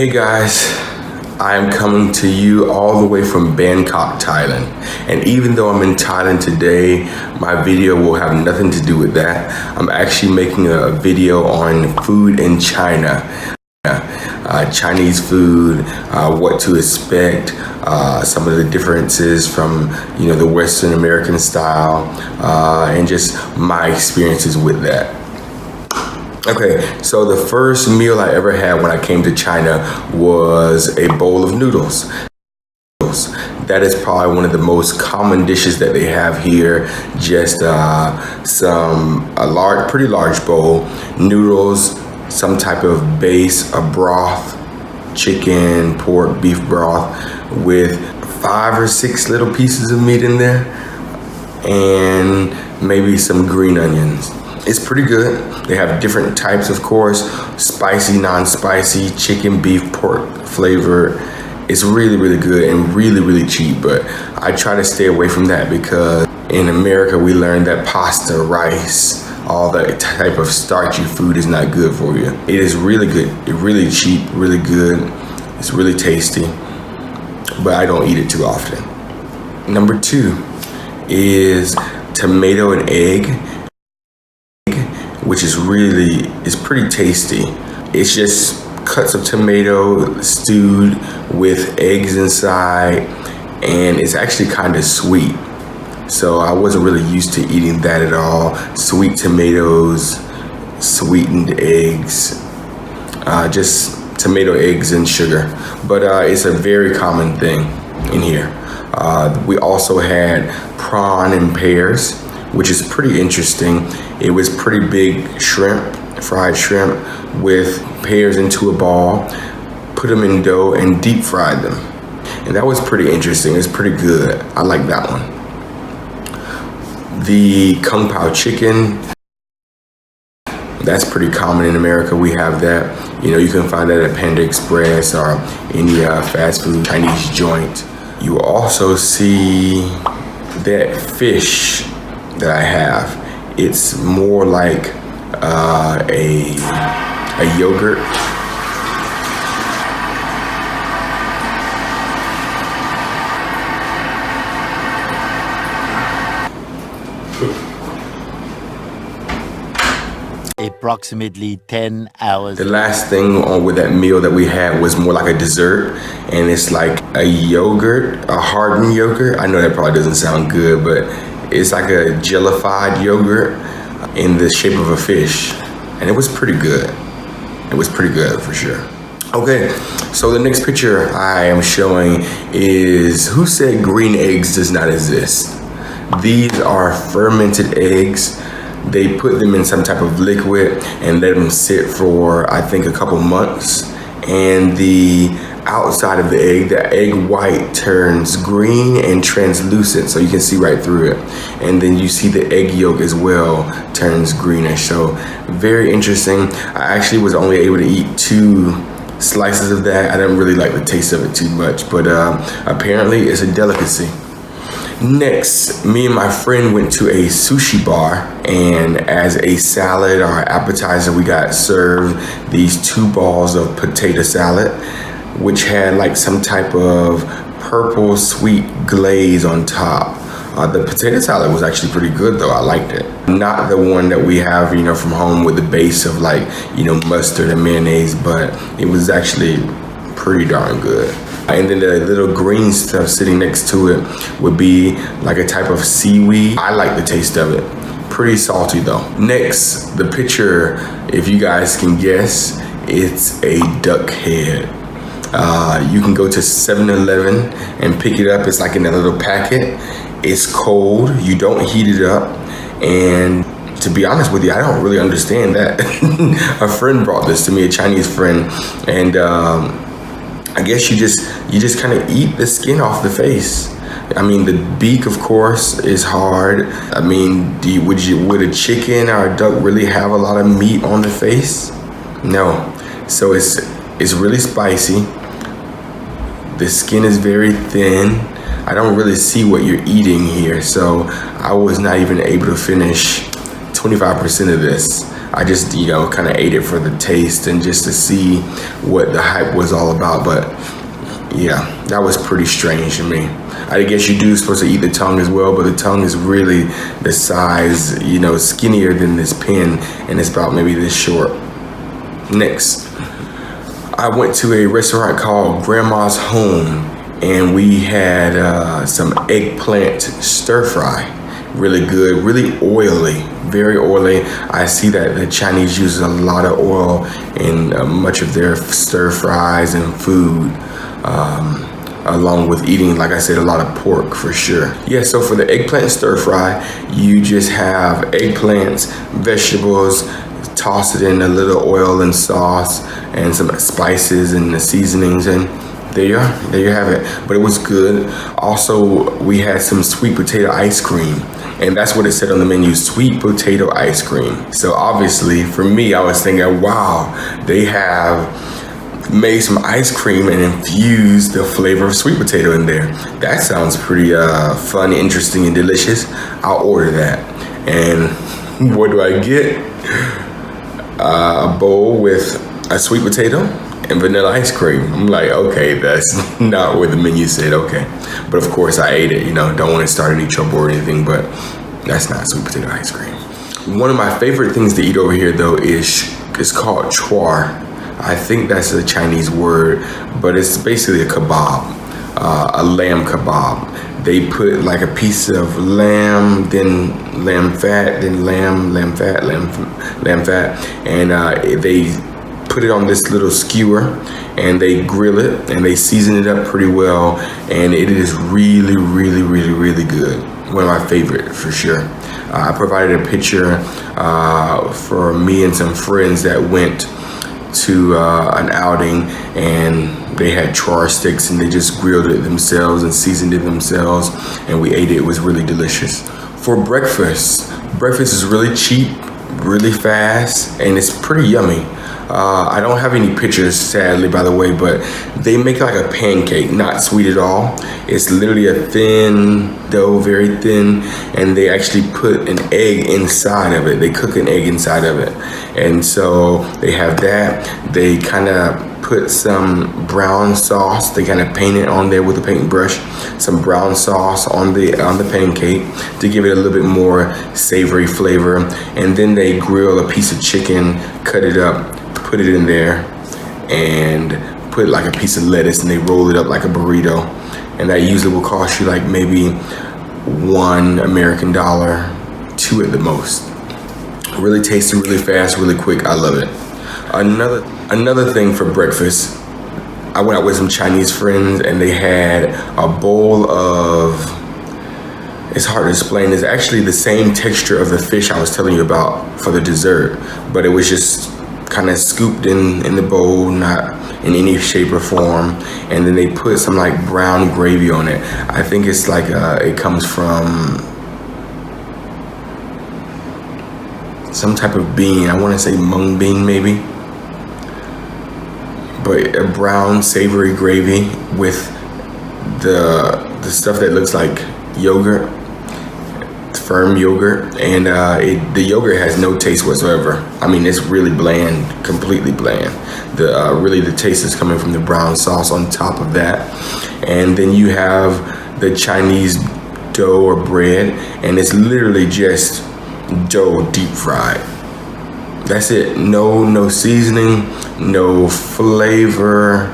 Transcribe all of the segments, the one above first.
Hey guys, I am coming to you all the way from Bangkok, Thailand. And even though I'm in Thailand today, my video will have nothing to do with that. I'm actually making a video on food in China. Chinese food, what to expect, some of the differences from the Western American style, and just my experiences with that. Okay, so the first meal I ever had when I came to China was a bowl of noodles. That is probably one of the most common dishes that they have here. Just pretty large bowl, noodles, some type of base, a broth, chicken, pork, beef broth with 5 or 6 little pieces of meat in there and maybe some green onions. It's pretty good. They have different types, of course, spicy, non-spicy, chicken, beef, pork flavor. It's really, really good and really, really cheap, but I try to stay away from that because in America, we learned that pasta, rice, all that type of starchy food is not good for you. It is really good. It's really cheap, really good. It's really tasty, but I don't eat it too often. Number 2 is tomato and egg, which is pretty tasty. It's just cuts of tomato stewed with eggs inside, and it's actually kind of sweet. So I wasn't really used to eating that at all. Sweet tomatoes, sweetened eggs, just tomato, eggs, and sugar. But it's a very common thing in here. We also had prawn and pears, which is pretty interesting. It was pretty big shrimp, fried shrimp with pears into a ball, put them in dough and deep fried them. And that was pretty interesting. It's pretty good. I like that one. The Pao Chicken, that's pretty common in America. We have that. You can find that at Panda Express or any fast food Chinese joint. You also see that fish that I have. It's more like a yogurt. Approximately 10 hours. The last thing with that meal that we had was more like a dessert, and it's like a yogurt, a hardened yogurt. I know that probably doesn't sound good, but it's like a jellified yogurt in the shape of a fish, and it was pretty good. It was pretty good for sure. Okay, so the next picture I am showing is who said green eggs does not exist? These are fermented eggs. They put them in some type of liquid and let them sit for, I think, a couple months. And the outside of the egg white turns green and translucent, so you can see right through it. And then you see the egg yolk as well turns greenish. So very interesting. I actually was only able to eat 2 slices of that. I didn't really like the taste of it too much, but apparently it's a delicacy. Next, me and my friend went to a sushi bar, and as a salad or appetizer, we got served these 2 balls of potato salad, which had like some type of purple sweet glaze on top. The potato salad was actually pretty good though. I liked it. Not the one that we have, from home with the base of like, mustard and mayonnaise, but it was actually pretty darn good. And then the little green stuff sitting next to it would be like a type of seaweed. I like the taste of it. Pretty salty though. Next, the picture, if you guys can guess, it's a duck head. You can go to 7-Eleven and pick it up. It's like in a little packet. It's cold. You don't heat it up. And to be honest with you, I don't really understand that. A friend brought this to me, a Chinese friend, and I guess you just kind of eat the skin off the face. I mean, the beak, of course, is hard. I mean, would a chicken or a duck really have a lot of meat on the face? No. So it's really spicy. The skin is very thin. I don't really see what you're eating here, so I was not even able to finish 25% of this. I just, you know, kind of ate it for the taste and just to see what the hype was all about. But yeah, that was pretty strange to me. I guess you do supposed to eat the tongue as well, but the tongue is really the size, you know, skinnier than this pin, and it's about maybe this short. Next, I went to a restaurant called Grandma's Home, and we had some eggplant stir fry. Really good, really oily, very oily. I see that the Chinese use a lot of oil in much of their stir fries and food. Along with eating, like I said, a lot of pork for sure. Yeah, so for the eggplant stir fry, you just have eggplants, vegetables, toss it in a little oil and sauce and some spices and the seasonings, and there you are, there you have it. But it was good. Also, we had some sweet potato ice cream, and that's what it said on the menu, sweet potato ice cream. So obviously for me, I was thinking, wow, they have made some ice cream and infused the flavor of sweet potato in there. That sounds pretty fun, interesting, and delicious. I'll order that. And what do I get? A bowl with a sweet potato and vanilla ice cream. I'm like, okay, that's not what the menu said, okay. But of course I ate it, you know, don't want to start any trouble or anything, but that's not sweet potato ice cream. One of my favorite things to eat over here though is called char. I think that's a Chinese word, but it's basically a kebab, a lamb kebab. They put like a piece of lamb, then lamb fat, then lamb fat, and they put it on this little skewer, and they grill it, and they season it up pretty well, and it is really, really, really, really good. One of my favorite for sure. I provided a picture for me and some friends that went to an outing, and they had char sticks and they just grilled it themselves and seasoned it themselves, and we ate it. It was really delicious. For breakfast is really cheap, really fast, and it's pretty yummy. I don't have any pictures, sadly, by the way, but they make like a pancake, not sweet at all. It's literally a thin dough, very thin, and they actually put an egg inside of it. They cook an egg inside of it. And so they have that. They kind of put some brown sauce. They kind of paint it on there with a paintbrush, some brown sauce on the pancake to give it a little bit more savory flavor. And then they grill a piece of chicken, cut it up, put it in there, and put like a piece of lettuce, and they roll it up like a burrito. And that usually will cost you like maybe $1 American, $2 at the most. Really tasty, really fast, really quick. I love it. Another thing for breakfast, I went out with some Chinese friends, and they had a bowl of, it's hard to explain, it's actually the same texture of the fish I was telling you about for the dessert, but it was just kind of scooped in the bowl, not in any shape or form, and then they put some like brown gravy on it. I think it's like it comes from some type of bean. I want to say mung bean maybe, but a brown savory gravy with the stuff that looks like yogurt, firm yogurt, and the yogurt has no taste whatsoever. I mean, it's really bland, completely bland. Really the taste is coming from the brown sauce on top of that. And then you have the Chinese dough or bread, and it's literally just dough deep fried. That's it. No seasoning, no flavor.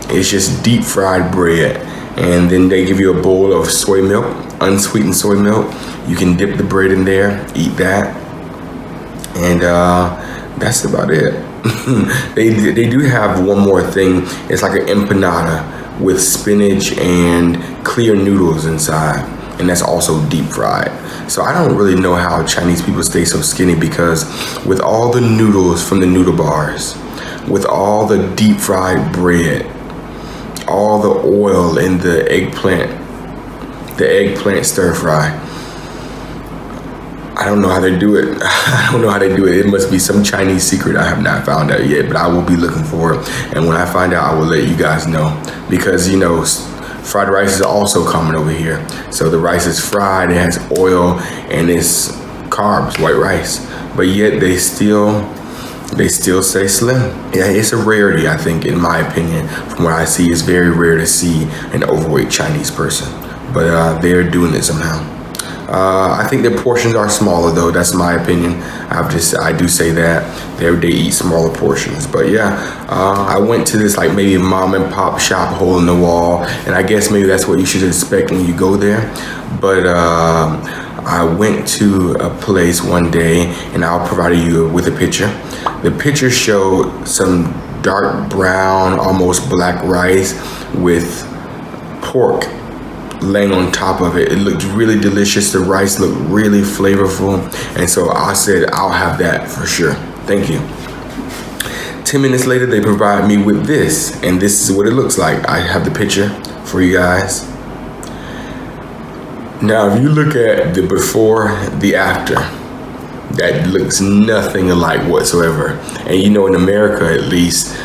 It's just deep fried bread. And then they give you a bowl of soy milk, unsweetened soy milk. You can dip the bread in there, eat that, and that's about it. They do have one more thing. It's like an empanada with spinach and clear noodles inside, and that's also deep fried. So I don't really know how Chinese people stay so skinny, because with all the noodles from the noodle bars, with all the deep fried bread, all the oil in the eggplant stir fry, I don't know how they do it. I don't know how they do it. It must be some Chinese secret I have not found out yet, but I will be looking for it. And when I find out, I will let you guys know, because, you know, fried rice is also common over here. So the rice is fried, it has oil, and it's carbs, white rice. but yet they still stay slim. Yeah, it's a rarity, I think, in my opinion. From what I see, it's very rare to see an overweight Chinese person, but they're doing it somehow. I think their portions are smaller though. That's my opinion. I do say that they eat smaller portions. But yeah, I went to this like maybe mom and pop shop, hole in the wall, and I guess maybe that's what you should expect when you go there. But I went to a place one day, and I'll provide you with a picture. The picture showed some dark brown, almost black rice with pork laying on top of it. It looked really delicious. The rice looked really flavorful. And so I said, I'll have that for sure. Thank you. 10 minutes later, they provide me with this. And this is what it looks like. I have the picture for you guys. Now, if you look at the before, the after, that looks nothing alike whatsoever. And you know, in America at least,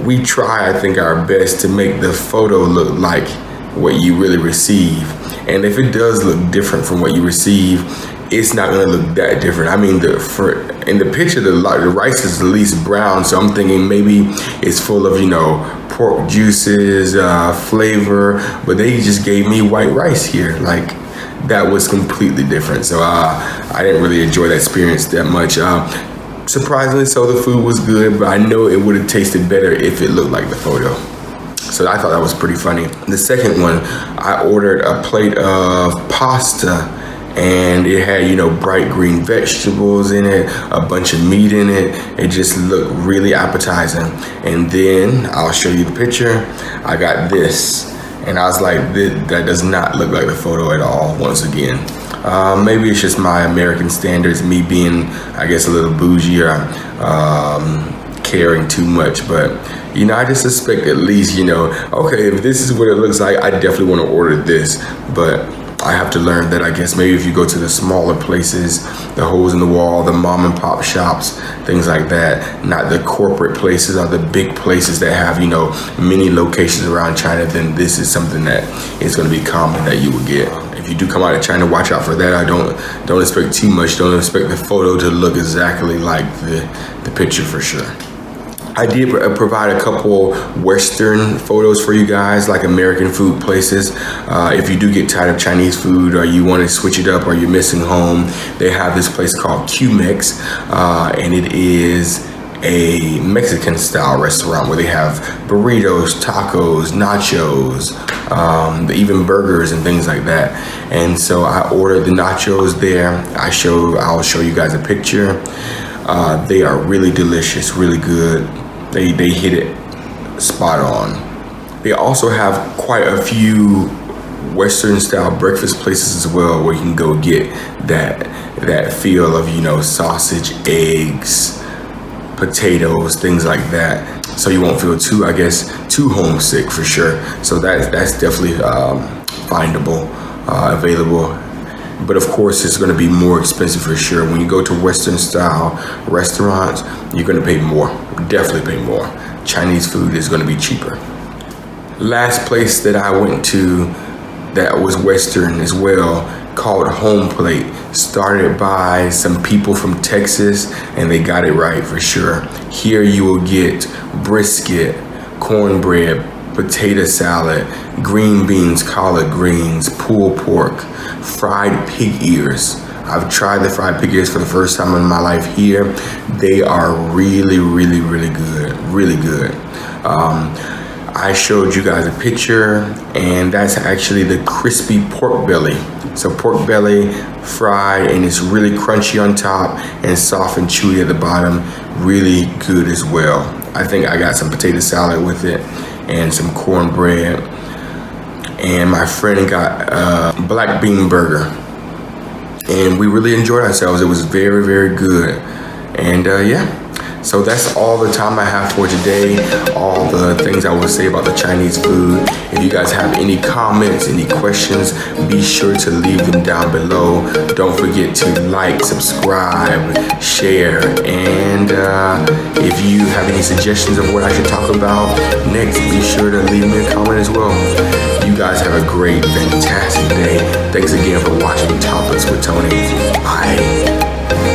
we try, I think, our best to make the photo look like what you really receive. And if it does look different from what you receive, it's not gonna look that different. I mean, in the picture, the rice is at least brown, so I'm thinking maybe it's full of, you know, pork juices, flavor, but they just gave me white rice here. Like, that was completely different. So I didn't really enjoy that experience that much. Surprisingly so, the food was good, but I know it would have tasted better if it looked like the photo. So I thought that was pretty funny. The second one, I ordered a plate of pasta, and it had, you know, bright green vegetables in it, a bunch of meat in it. It just looked really appetizing. And then I'll show you the picture. I got this, and I was like, that does not look like the photo at all, once again. Maybe it's just my American standards, me being, I guess, a little bougie or caring too much, but you know, I just suspect at least, you know, okay, if this is what it looks like, I definitely want to order this. But I have to learn that, I guess, maybe if you go to the smaller places, the holes in the wall, the mom and pop shops, things like that, not the corporate places or the big places that have, you know, many locations around China, then this is something that is going to be common that you will get. If you do come out of China, watch out for that. I don't expect too much. Don't expect the photo to look exactly like the picture for sure. I did provide a couple Western photos for you guys, like American food places. If you do get tired of Chinese food, or you want to switch it up, or you're missing home, they have this place called Q-Mex, and it is a Mexican style restaurant where they have burritos, tacos, nachos, even burgers and things like that. And so I ordered the nachos there. I'll show you guys a picture. They are really delicious, really good. They hit it spot on. They also have quite a few Western style breakfast places as well, where you can go get that feel of, you know, sausage, eggs, potatoes, things like that. So you won't feel too homesick for sure. So that's definitely findable, available. But of course, it's going to be more expensive for sure. When you go to Western style restaurants, you're going to pay more, definitely pay more. Chinese food is going to be cheaper. Last place that I went to that was Western as well, called Home Plate, started by some people from Texas, and they got it right for sure. Here you will get brisket, cornbread, potato salad, green beans, collard greens, pulled pork, fried pig ears. I've tried the fried pig ears for the first time in my life here. They are really, really, really good, really good. I showed you guys a picture, and that's actually the crispy pork belly. So pork belly fried, and it's really crunchy on top and soft and chewy at the bottom. Really good as well. I think I got some potato salad with it and some cornbread. And my friend got a black bean burger, and we really enjoyed ourselves. It was very, very good. And yeah. So that's all the time I have for today, all the things I will say about the Chinese food. If you guys have any comments, any questions, be sure to leave them down below. Don't forget to like, subscribe, share, and if you have any suggestions of what I should talk about next, be sure to leave me a comment as well. You guys have a great, fantastic day. Thanks again for watching Topics with Tony. Bye.